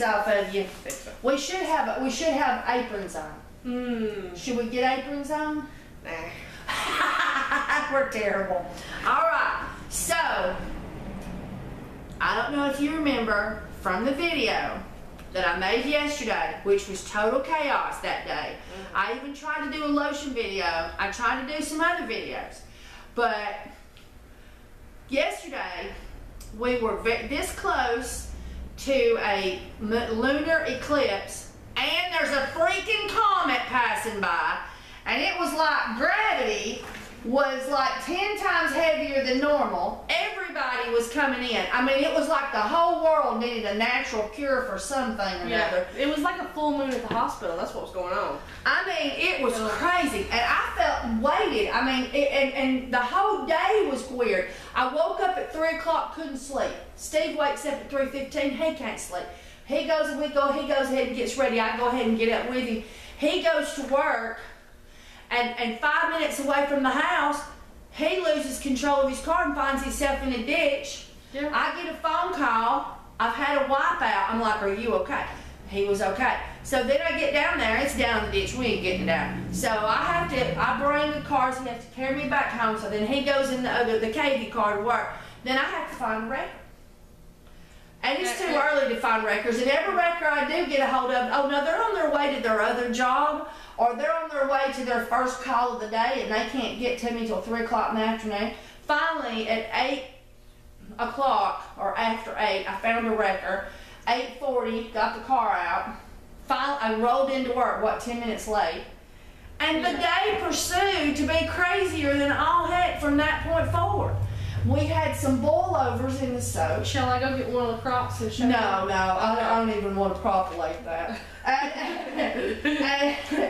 these off of you. We should have aprons on. Should we get aprons on? Nah. We're terrible. All right. So I don't know if you remember from the video that I made yesterday, which was total chaos that day. I even tried to do a lotion video. I tried to do some other videos. But yesterday, we were this close to a lunar eclipse, and there's a freaking comet passing by, and it was like gravity was like 10 times heavier than normal. Everybody was coming in. I mean, it was like the whole world needed a natural cure for something or another. It was like a full moon at the hospital. That's what was going on. I mean, it was crazy, and I felt weighted. I mean, and the whole day was weird. I woke up at 3 o'clock, couldn't sleep. Steve wakes up at 3:15. He can't sleep. He goes ahead and gets ready. I go ahead and get up with him. He goes to work. And 5 minutes away from the house, he loses control of his car and finds himself in a ditch. Yeah. I get a phone call. I've had a wipeout. I'm like, are you okay? He was okay. So then I get down there. It's down in the ditch. We ain't getting it down. So I bring the cars. He has to carry me back home. So then he goes in the KV car to work. Then I have to find a wrecker. And it's too early to find wreckers. And every wrecker I do get a hold of, oh no, they're on their way to their other job, or they're on their way to their first call of the day, and they can't get to me till 3 o'clock in the afternoon. Finally, at 8 o'clock, or after 8, I found a wrecker. 8:40, got the car out. Finally, I rolled into work, 10 minutes late. And the day pursued to be crazier than all heck from that point forward. We had some boilovers in the soap. Shall I go get one of the crops and show you? No, I don't even want to populate that.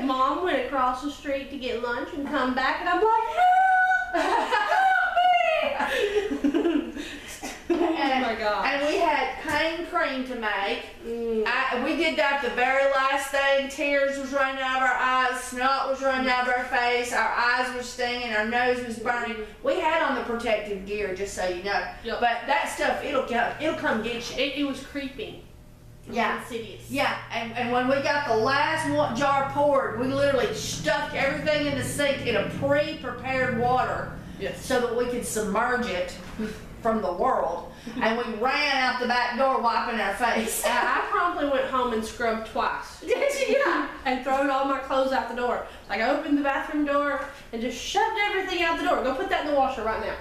Mom went across the street to get lunch and come back, and I'm like, help me! Oh my God. And we had pain cream to make. We did that the very last thing. Tears was running out of our eyes, snot was running out of our face, our eyes were stinging, our nose was burning. We had on the protective gear, just so you know. Yep. But that stuff, it'll come get you. It was creeping. Yeah. Insidious. Yeah, and when we got the last jar poured, we literally stuffed everything in the sink in a pre-prepared water. Yes. So that we could submerge it from the world, and we ran out the back door wiping our face. I promptly went home and scrubbed twice. Did you? Yeah. And thrown all my clothes out the door. Like I opened the bathroom door and just shoved everything out the door. Go put that in the washer right now.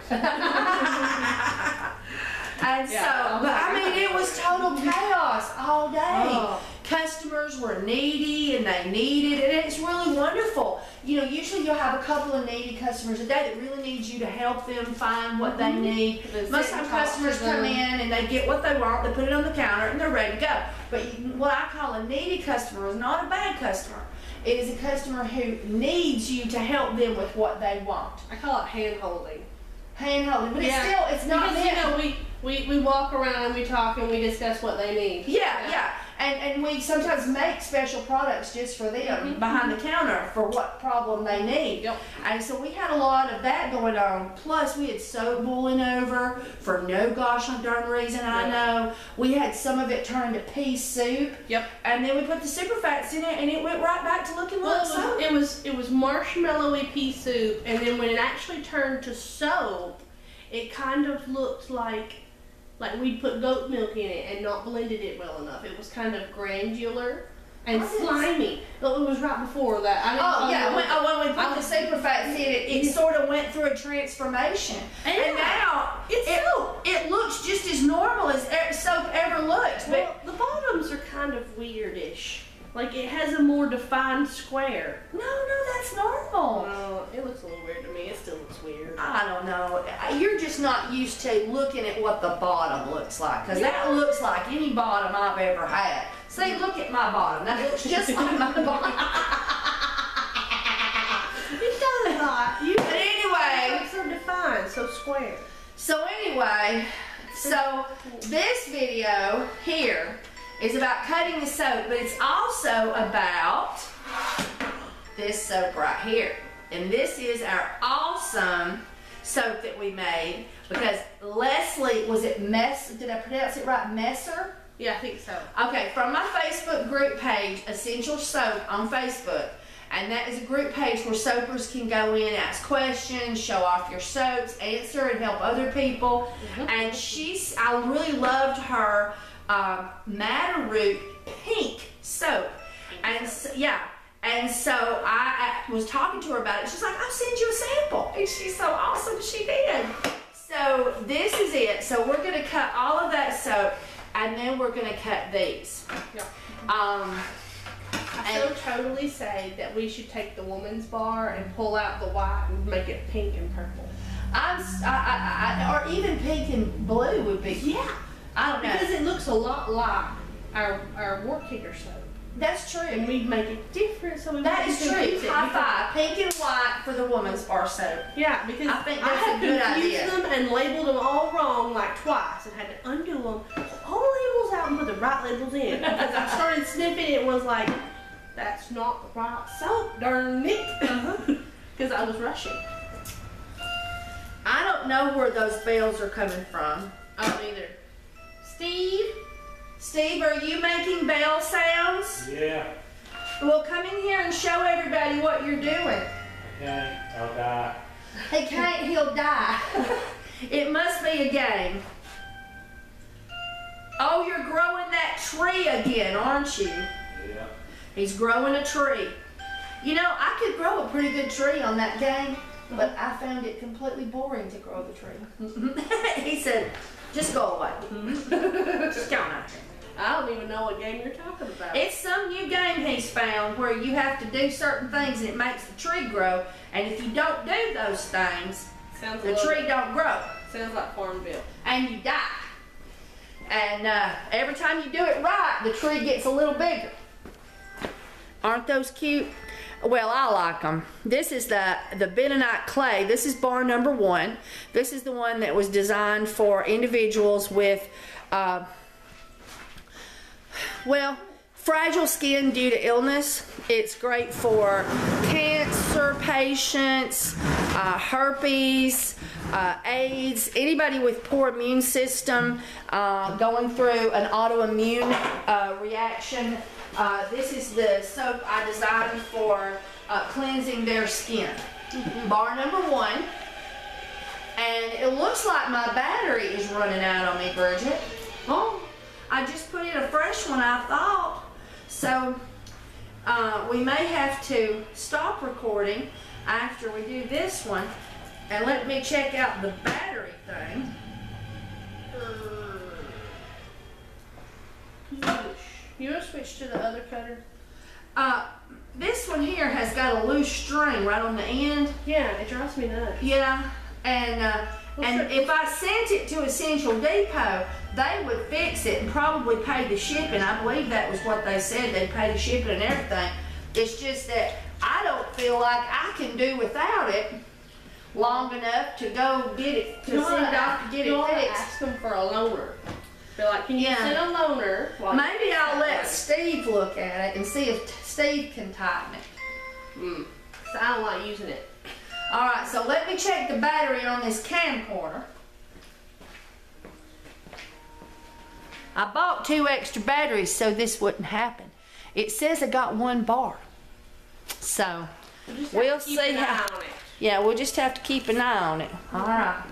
And but I mean, it was total chaos all day. Oh. Customers were needy, and they needed it, and it's really wonderful. You know, usually you'll have a couple of needy customers a day that really need you to help them find what they need. Most times customers come in and they get what they want, they put it on the counter, and they're ready to go. But what I call a needy customer is not a bad customer. It is a customer who needs you to help them with what they want. I call it hand-holding. Hand-holding, but it's not because, you know, we walk around and we talk and we discuss what they need. Yeah. And we sometimes make special products just for them behind the counter for what problem they need. Yep. And so we had a lot of that going on. Plus we had soap boiling over for no gosh darn reason I know. We had some of it turned to pea soup. Yep. And then we put the super fats in it, and it went right back to looking like soap. It was marshmallowy pea soup, and then when it actually turned to soap, it kind of looked like we'd put goat milk in it and not blended it well enough. It was kind of granular and slimy. It was right before that. When we put the super fats in it, it sort of went through a transformation. And now it looks just as normal as soap ever looks. Well, the bottoms are kind of weirdish. Like it has a more defined square. No, that's normal. Well, it looks a little weird to me. It still looks weird. I don't know. You're just not used to looking at what the bottom looks like, because that looks like any bottom I've ever had. See, look at my bottom. That looks just like my bottom. It does not. But anyway, it's so defined, so square. So anyway, this video here is about cutting the soap, but it's also about this soap right here. And this is our awesome soap that we made because Leslie, did I pronounce it right? Messer? Yeah, I think so. Okay, from my Facebook group page, Essential Soap on Facebook. And that is a group page where soapers can go in, ask questions, show off your soaps, answer, and help other people. And I really loved her Madder Root pink soap. And so, yeah. And so I was talking to her about it. She's like, I'll send you a sample. And she's so awesome, she did. So this is it. So we're going to cut all of that soap, and then we're going to cut these. Yeah. I so totally say that we should take the woman's bar and pull out the white and make it pink and purple. Or even pink and blue would be. Yeah. I don't know. Because it looks a lot like our work heater soap. That's true. And we'd make it different so we That is true. High five. Pink and white for the woman's bar soap. Yeah, because I think that's a good idea. I had confused them and labeled them all wrong like twice and had to undo them, pull all the labels out and put the right labels in. Because I started sniffing it and was like, that's not the right soap, darn it. Because I was rushing. I don't know where those bells are coming from. I don't either. Steve, are you making bell sounds? Yeah. Well, come in here and show everybody what you're doing. Okay, I'll die. He can't, he'll die. It must be a game. Oh, you're growing that tree again, aren't you? Yeah. He's growing a tree. You know, I could grow a pretty good tree on that game, but I found it completely boring to grow the tree. He said, just go away. Just go on out here. I don't even know what game you're talking about. It's some new game he's found where you have to do certain things and it makes the tree grow. And if you don't do those things, the tree don't grow. Sounds like Farmville. And you die. And every time you do it right, the tree gets a little bigger. Aren't those cute? Well, I like them. This is the bentonite clay. This is bar number 1. This is the one that was designed for individuals with, well, fragile skin due to illness. It's great for cancer patients, herpes, AIDS, anybody with poor immune system, going through an autoimmune reaction. This is the soap I designed for cleansing their skin. Bar number 1. And it looks like my battery is running out on me, Bridget. Oh, I just put in a fresh one, I thought. So we may have to stop recording after we do this one. And let me check out the battery thing. You want to switch to the other cutter? This one here has got a loose string right on the end. Yeah, it drives me nuts. Yeah, and if I sent it to Essential Depot, they would fix it and probably pay the shipping. I believe that was what they said. They'd pay the shipping and everything. It's just that I don't feel like I can do without it long enough to go get it, to send it off to get it fixed. Ask them for a loaner. They're like, can you send a loaner? Maybe I'll let Steve look at it and see if Steve can tighten it. So I don't like using it. Alright, so let me check the battery on this camcorder. I bought 2 extra batteries so this wouldn't happen. It says I got 1 bar. So, we'll see how. Yeah, we'll just have to keep an eye on it. Alright.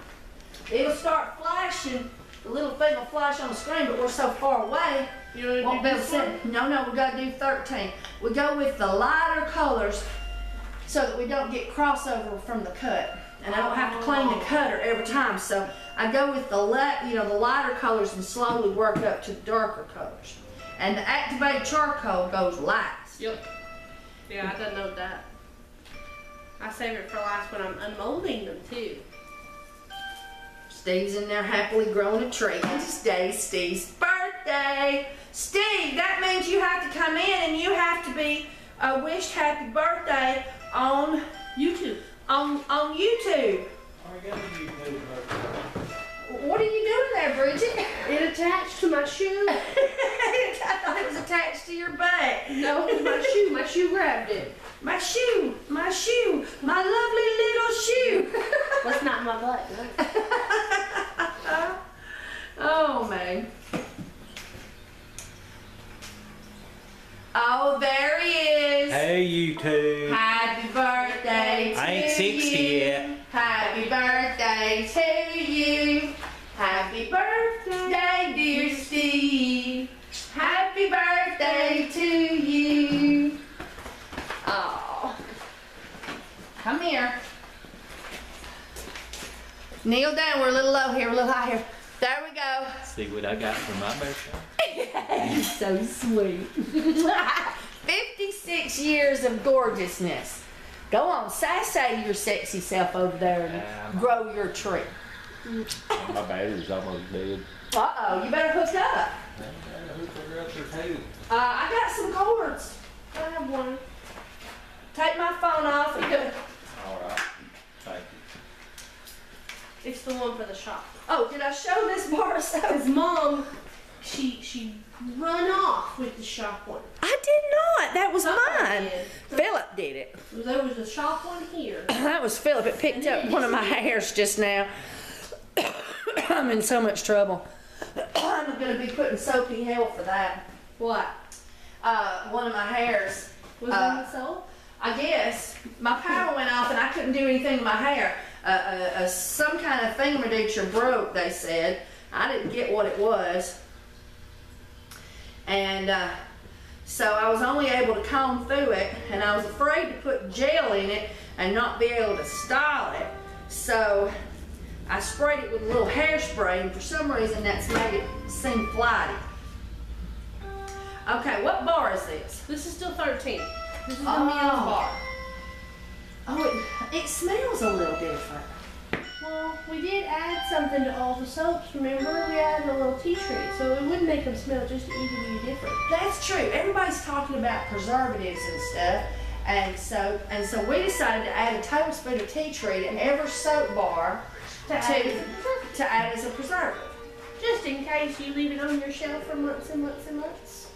It'll start flashing. The little thing will flash on the screen, but we're so far away. You want to do this one? No, we got to do 13. We go with the lighter colors so that we don't get crossover from the cut. And I don't have to clean the cutter every time. So I go with the lighter colors and slowly work up to the darker colors. And the activated charcoal goes last. Yep. Yeah, I didn't know that. I save it for last when I'm unmolding them too. Steve's in there happily growing a tree. Today's Steve's birthday. Steve, that means you have to come in and you have to be wished happy birthday on YouTube. On YouTube. What are you doing there, Bridget? It attached to my shoe. I thought it was attached to your butt. No, my shoe. My shoe grabbed it. My shoe, my lovely little shoe. That's not my butt, no. Oh, man. Happy birthday to you. Happy birthday, dear Steve. Happy birthday to you. Oh, come here. Kneel down. We're a little low here, a little high here. There we go. See what I got for my birthday. You're so sweet. 56 years of gorgeousness. Go on, say your sexy self over there and grow your tree. My battery's almost dead. Uh-oh, you better hook up. I got some cords. I have one. Take my phone off and All right. Thank you. It's the one for the shop. Oh, did I show this bar so? His mom, she run off with the shop one. I did not. That was Somebody mine. did. Philip did it. There was a shop one here. That was Philip. It picked up one of my hairs just now. I'm in so much trouble. I'm going to be putting soapy hell for that. What? One of my hairs. Was it in the soap? I guess. My power went off and I couldn't do anything with my hair. Some kind of thingamajigger broke, they said. I didn't get what it was. And so I was only able to comb through it, and I was afraid to put gel in it and not be able to style it. So I sprayed it with a little hairspray, and for some reason that's made it seem flighty. Okay, what bar is this? This is still 13. This is the Oh. Meals bar. Oh, it smells a little different. Well, we did add something to all the soaps, remember? We added a little tea tree, so it would make them smell just even different. That's true. Everybody's talking about preservatives and stuff, and so we decided to add a tablespoon of tea tree to every soap bar to add as a preservative. Just in case you leave it on your shelf for months and months and months.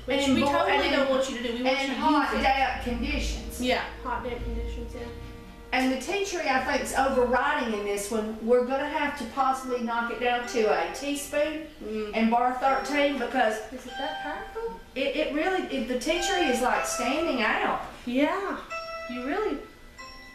Which And we bo- totally and- don't want you to do. We want you And to hot, use it. damp conditions. Yeah, hot damp conditions, yeah. And the tea tree, I think, is overriding in this one. We're going to have to possibly knock it down to a teaspoon in bar 13 because Is it that powerful? it really, the tea tree is like standing out. Yeah. You really,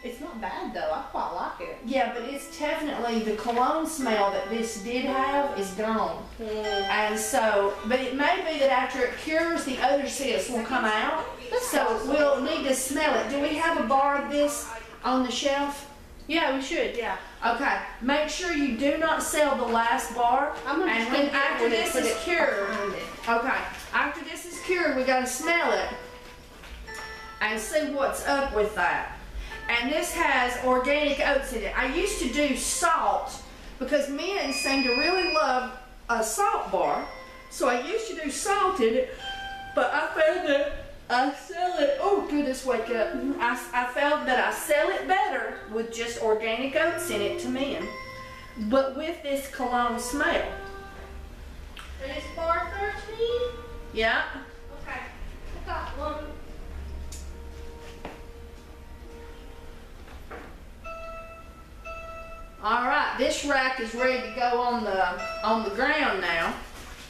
it's not bad though. I quite like it. Yeah, but it's definitely the cologne smell that this did have is gone. And so, but it may be that after it cures, the odor cysts will come out. So we'll need to smell it. Do we have a bar of this on the shelf? Yeah, we should, yeah. Okay, make sure you do not sell the last bar. I'm gonna And just when go get after one and this put is it cured, behind it. okay, after this is cured, we gotta smell it and see what's up with that. And this has organic oats in it. I used to do salt because men seem to really love a salt bar. So I used to do salt in it, but I found that I sell it, oh goodness, wake up. I found that I sell it better with just organic oats in it to men, but with this cologne smell. And it's bar 13? Yeah. Okay. I got one. All right, this rack is ready to go on the ground now,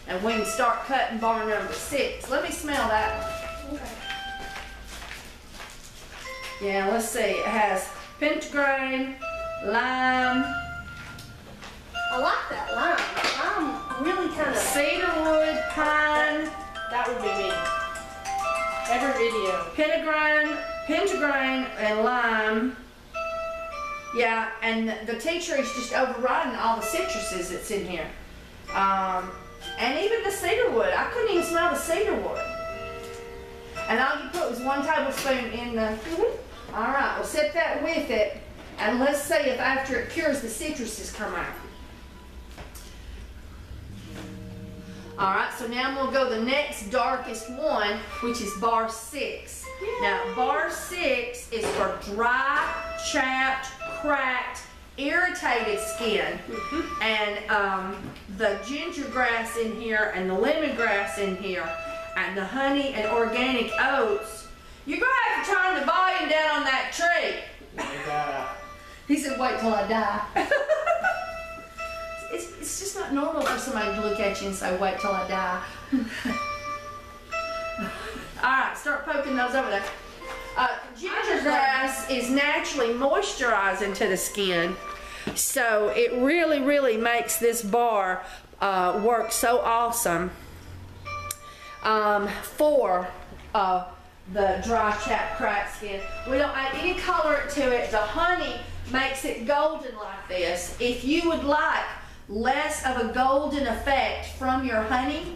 and we can start cutting bar number 6. Let me smell that. Okay. Yeah, let's see. It has pentagram, lime, I like that lime. I'm really kind of. cedarwood, pine, That would be me. Every video. pentagram, and lime. Yeah, and the tea tree is just overriding all the citruses that's in here. And even the cedarwood. I couldn't even smell the cedarwood. And all you put was 1 tablespoon in the... All right, we'll set that with it. And let's see if after it cures, the citruses come out. All right, so now I'm going to go the next darkest one, which is bar 6. Now, bar 6 is for dry, chapped, cracked, irritated skin. And the ginger grass in here and the lemongrass in here and the honey and organic oats. You're going to have to turn the volume down on that tree. He said, wait till I die. It's just not normal for somebody to look at you and say, wait till I die. All right, start poking those over there. Ginger ginger grass is naturally moisturizing to the skin, so it really, really makes this bar work so awesome for the dry, chapped, cracked skin. We don't add any color to it. The honey makes it golden like this. If you would like less of a golden effect from your honey,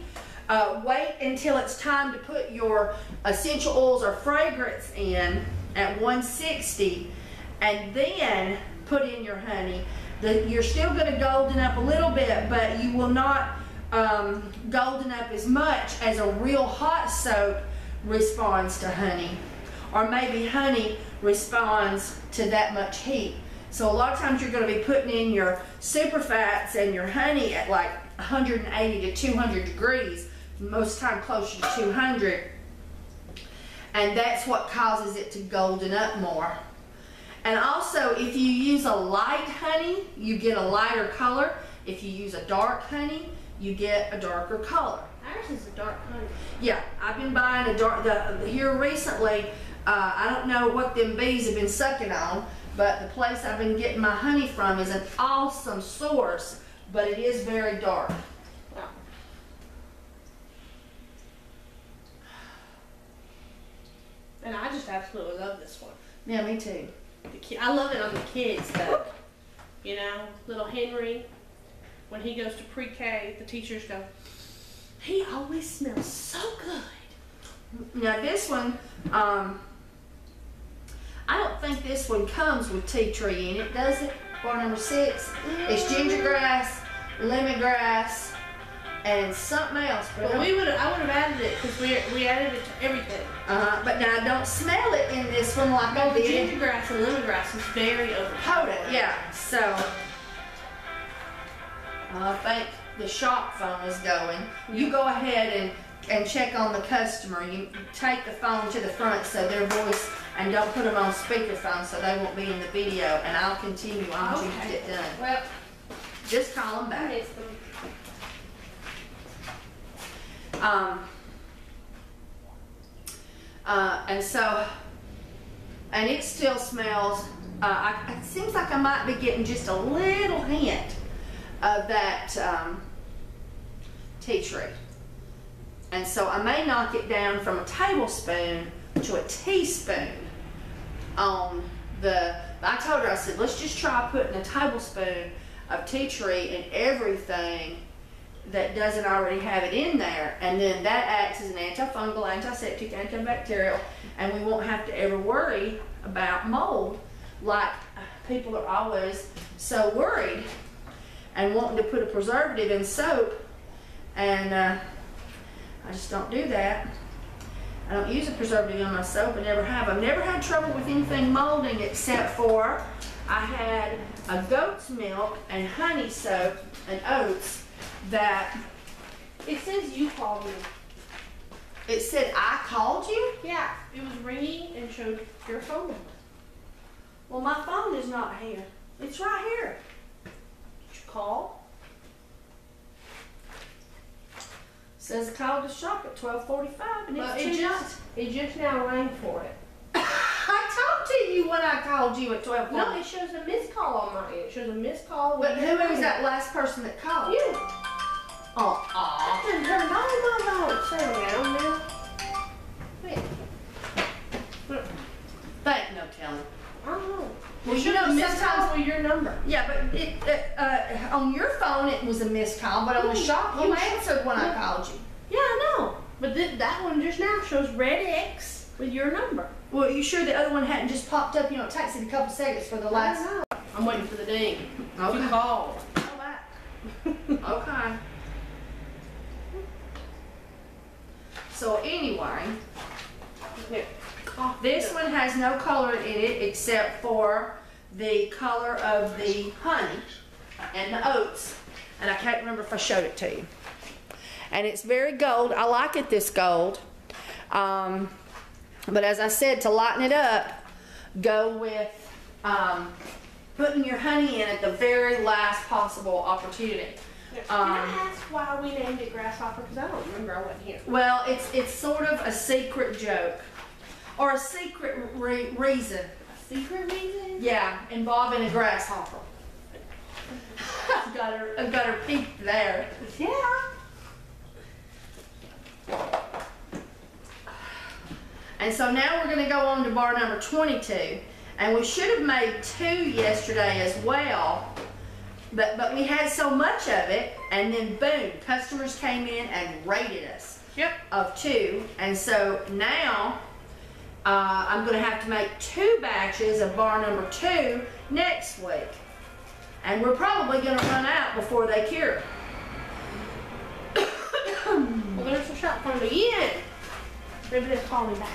wait until it's time to put your essential oils or fragrance in at 160 and then put in your honey. You're still going to golden up a little bit, but you will not golden up as much as a real hot soap responds to honey, or maybe honey responds to that much heat. So a lot of times you're going to be putting in your super fats and your honey at like 180 to 200 degrees, most time closer to 200, and that's what causes it to golden up more. And also, if you use a light honey, you get a lighter color. If you use a dark honey, you get a darker color. Ours is a dark honey. Yeah, I've been buying a dark, here recently, I don't know what them bees have been sucking on, but the place I've been getting my honey from is an awesome source, but it is very dark. Wow. And I just absolutely love this one. Yeah, me too. I love it on the kids though. You know, little Henry, when he goes to pre-K, the teachers go, he always smells so good. Now this one, I don't think this one comes with tea tree in it, does it? Bar number 6. It's ginger grass, lemongrass, and something else. Well, I would have added it because we added it to everything. But now I don't smell it in this one like I The did. ginger grass and lemongrass is very overpowering. Yeah, so I think the shop phone is going. You go ahead and check on the customer. You take the phone to the front so their voice, and don't put them on speakerphone so they won't be in the video, and I'll continue on until you get done. Well, Just call them I back. miss them. And it still smells, it seems like I might be getting just a little hint of that tea tree. And so I may knock it down from a tablespoon to a teaspoon on I told her, I said, let's just try putting a tablespoon of tea tree in everything that doesn't already have it in there, and then that acts as an antifungal, antiseptic, antibacterial, and we won't have to ever worry about mold like people are always so worried and wanting to put a preservative in soap, and I just don't do that. I don't use a preservative in my soap. I never have. I've never had trouble with anything molding except for I had a goat's milk and honey soap and oats that It says you called me. it said I called you. Yeah, it was ringing and showed your phone number. Well, my phone is not here. It's right here. Did you call? Says call the shop at 12:45, and Well, it's it just now rang for it. I talked to you when I called you at 12:45. No, it shows a missed call on my end. It shows a missed call. But who was that last person that called? You. Oh, I didn't turn my phone. Settle down now. Wait. Thank no telling. I don't know. Well, It you shows know, a missed sometimes- call with your number. Yeah, but on your phone it was a missed call, but on the shop you answered when I called you. Yeah, I know. But that one just now shows red X with your number. Well, you sure the other one hadn't just popped up? You know, it takes it a couple seconds for the I last. don't know. I'm waiting for the ding. Okay. You called. Go back. Okay. So anyway, Here. this one has no color in it except for the color of the honey and the oats. And I can't remember if I showed it to you. And it's very gold. I like it this gold. But as I said, to lighten it up, go with putting your honey in at the very last possible opportunity. Can I ask why we named it grasshopper? Because I don't remember. I wasn't here. Well, it's sort of a secret joke. or a secret reason. A secret reason? Yeah, involving a grasshopper. I've got her peaked there. Yeah. And so now we're going to go on to bar number 22. And we should have made 2 yesterday as well. But we had so much of it, and then boom, customers came in and rated us. Yep. Of 2. And so now I'm going to have to make 2 batches of bar number 2 next week. And we're probably going to run out before they cure. Well, there's a shot from again. Maybe they'll call me back.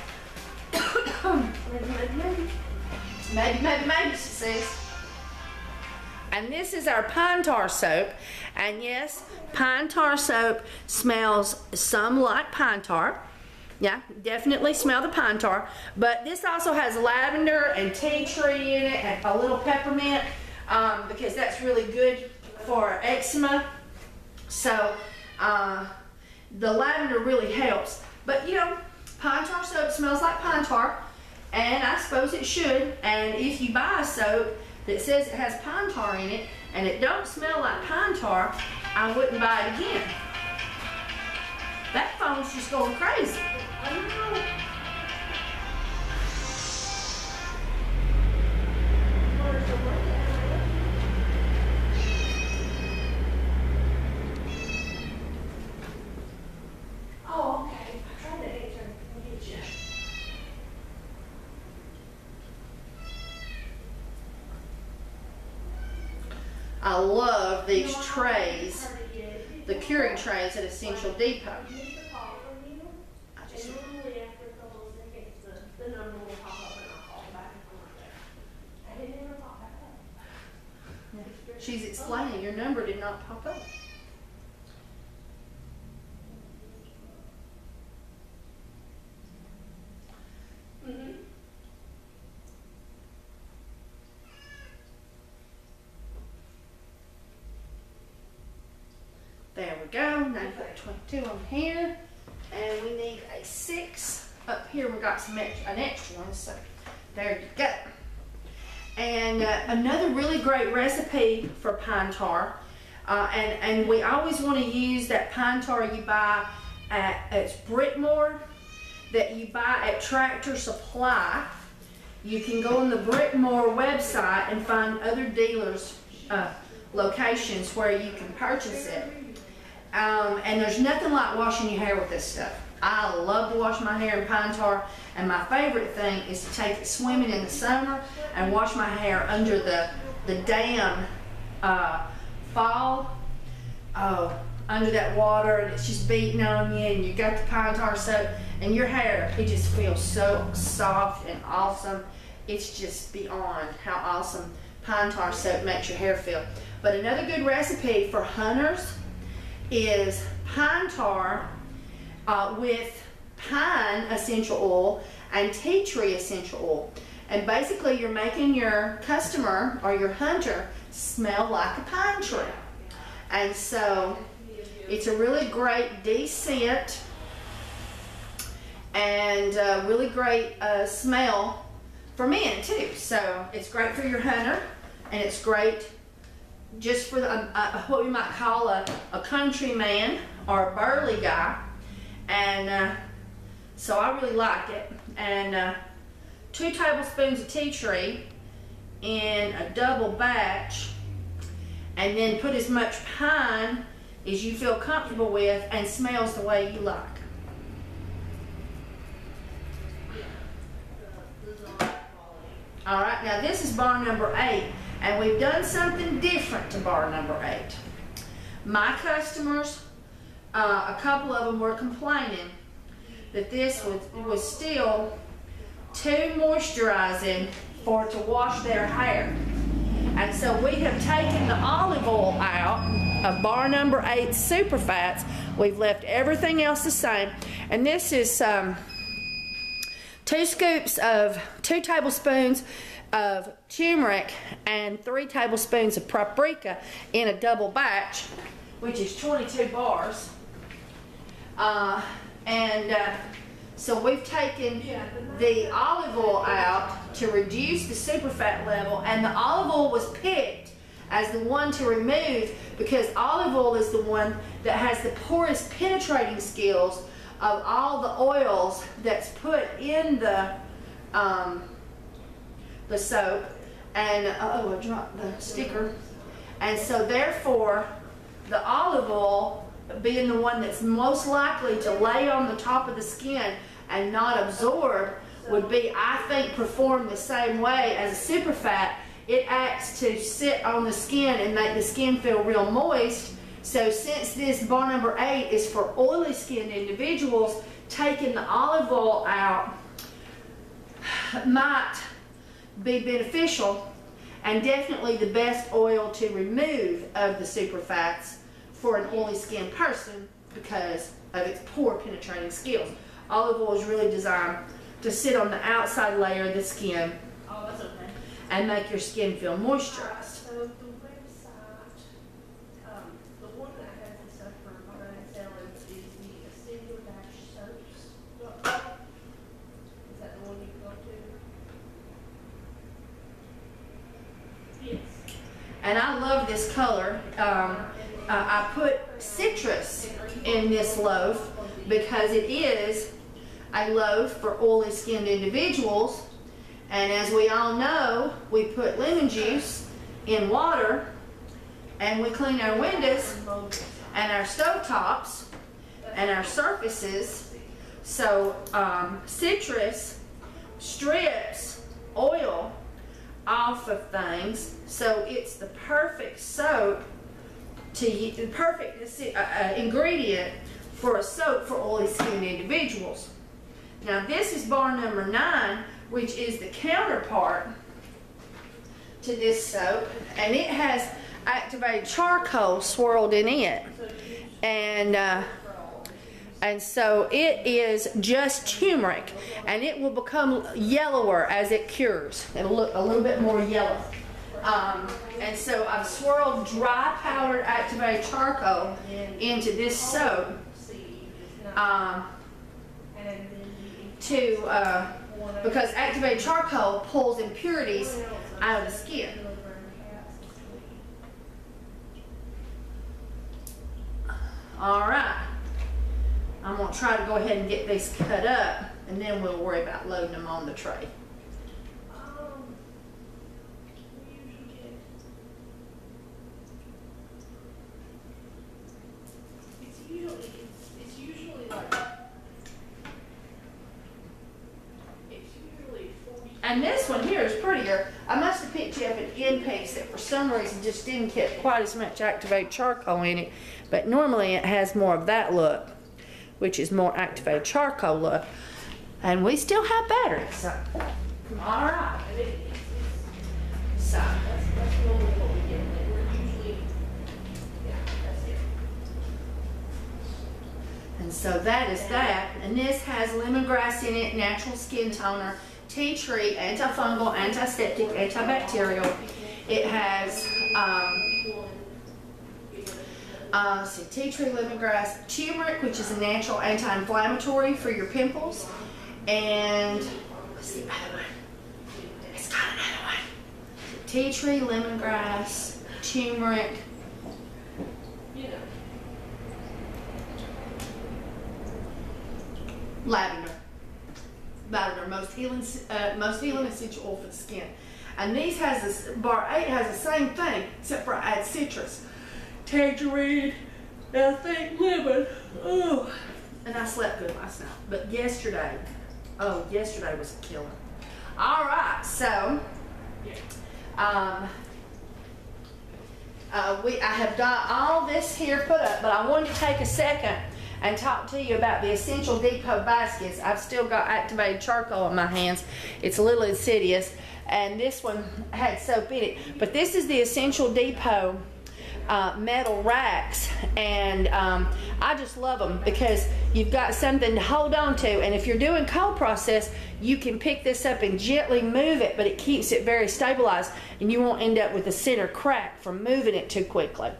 Maybe, she says. And this is our pine tar soap. And yes, pine tar soap smells some like pine tar. Yeah, definitely smell the pine tar. But this also has lavender and tea tree in it and a little peppermint because that's really good for eczema. So the lavender really helps. But you know, pine tar soap smells like pine tar, and I suppose it should. And if you buy a soap that says it has pine tar in it and it don't smell like pine tar, I wouldn't buy it again. That phone's just going crazy. I don't know. Oh, okay. I tried to answer. I'll get you. I love these trays, the curing trays at Essential Depot. I just, Normally after a couple of seconds, the number will pop up and I'll call back if I'm not there. I didn't ever pop back up. she's explaining your number did not pop up. Mm-hmm. There we go. Now you got 22 on here, and we need a 6 up here. We got an extra one, so there you go. And another really great recipe for pine tar, and we always want to use that pine tar you buy at it's Brickmore that you buy at Tractor Supply. You can go on the Brickmore website and find other dealers' locations where you can purchase it. And there's nothing like washing your hair with this stuff. I love to wash my hair in pine tar, and my favorite thing is to take it swimming in the summer and wash my hair under the dam fall. Oh, under that water, and it's just beating on you, and you got the pine tar soap, and your hair, it just feels so soft and awesome. It's just beyond how awesome pine tar soap makes your hair feel. But another good recipe for hunters is pine tar with pine essential oil and tea tree essential oil. And basically you're making your customer or your hunter smell like a pine tree. And so it's a really great descent and really great smell for men too. So it's great for your hunter, and it's great just for what we might call a country man or a burly guy. And so I really like it. And 2 tablespoons of tea tree in a double batch, and then put as much pine as you feel comfortable with and smells the way you like. All right, now this is bar number 8, and we've done something different to bar number 8. My customers, a couple of them were complaining that this was still too moisturizing for it to wash their hair. And so we have taken the olive oil out of bar number 8 super fats. We've left everything else the same. And this is 2 tablespoons of turmeric and 3 tablespoons of paprika in a double batch, which is 22 bars. So we've taken the olive oil out to reduce the superfat level, and the olive oil was picked as the one to remove because olive oil is the one that has the poorest penetrating skills of all the oils that's put in the soap. And oh, I dropped the sticker. And so therefore, the olive oil, being the one that's most likely to lay on the top of the skin and not absorb, would be, I think, perform the same way as a superfat. It acts to sit on the skin and make the skin feel real moist. So since this bar number 8 is for oily skinned individuals, taking the olive oil out might be beneficial, and definitely the best oil to remove of the superfats for an oily skinned person because of its poor penetrating skills. Olive oil is really designed to sit on the outside layer of the skin and make your skin feel moisturized. So the website, the one that has the stuff for buying and selling is the essential-soaps.com. Is that the one you go to? Yes. And I love this color. I put citrus in this loaf because it is a loaf for oily skinned individuals. And as we all know, we put lemon juice in water and we clean our windows and our stovetops and our surfaces. So citrus strips oil off of things, so it's the perfect soap the perfect ingredient for a soap for oily skinned individuals. Now this is bar number 9, which is the counterpart to this soap, and it has activated charcoal swirled in it, and so it is just turmeric, and it will become yellower as it cures. It'll look a little bit more yellow. And so I've swirled dry powdered activated charcoal into this soap because activated charcoal pulls impurities out of the skin. Alright, I'm going to try to go ahead and get these cut up, and then we'll worry about loading them on the tray. And this one here is prettier. I must have picked you up an end piece that for some reason just didn't get quite as much activated charcoal in it. But normally it has more of that look, which is more activated charcoal look. And we still have batteries. So, all right. So, that's normally what we get. We're usually, yeah, that's it. And so that is that. And this has lemongrass in it, natural skin toner, tea tree, antifungal, antiseptic, antibacterial. It has tea tree, lemongrass, turmeric, which is a natural anti-inflammatory for your pimples, and what's the other one? It's got another one. Tea tree, lemongrass, turmeric. Lavender. Lavender, most healing essential oil for the skin. And these has this, bar 8 has the same thing, except for I add citrus, tangerine, and I think lemon. Oh, and I slept good last night. But yesterday was a killer. All right, so I have got all this here put up, but I wanted to take a second and talk to you about the Essential Depot baskets. I've still got activated charcoal in my hands. It's a little insidious, and this one had soap in it. But this is the Essential Depot metal racks, and I just love them because you've got something to hold on to, and if you're doing cold process, you can pick this up and gently move it, but it keeps it very stabilized, and you won't end up with a center crack from moving it too quickly.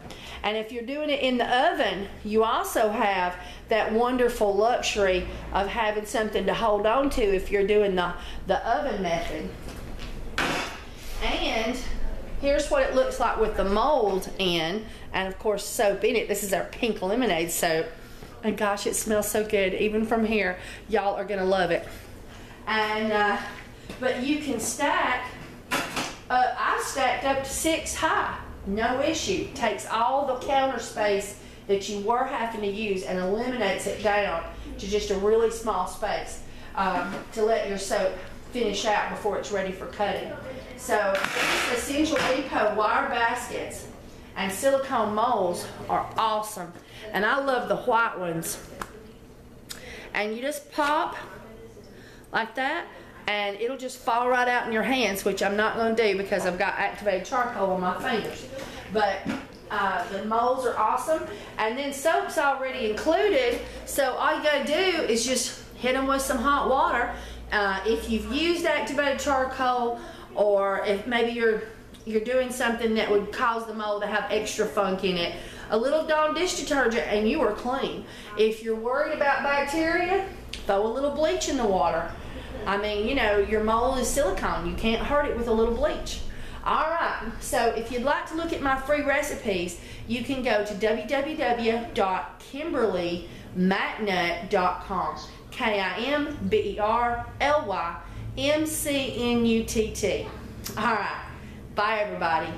And if you're doing it in the oven, you also have that wonderful luxury of having something to hold on to if you're doing the oven method. And here's what it looks like with the mold in, and of course soap in it. This is our pink lemonade soap, and gosh, it smells so good. Even from here, y'all are gonna love it. And but you can stack. I stacked up to 6 high, no issue. Takes all the counter space that you were having to use and eliminates it down to just a really small space to let your soap finish out before it's ready for cutting. So these Essential Depot wire baskets and silicone molds are awesome, and I love the white ones. And you just pop like that, and it'll just fall right out in your hands, which I'm not going to do because I've got activated charcoal on my fingers. But the molds are awesome, and then soap's already included, so all you got to do is just hit them with some hot water. If you've used activated charcoal, or if maybe you're doing something that would cause the mold to have extra funk in it, a little Dawn dish detergent and you are clean. If you're worried about bacteria, throw a little bleach in the water. I mean, you know, your mold is silicone. You can't hurt it with a little bleach. Alright, so if you'd like to look at my free recipes, you can go to www.kimberlymcnutt.com. KIMBERLYMCNUTT. Alright, bye everybody.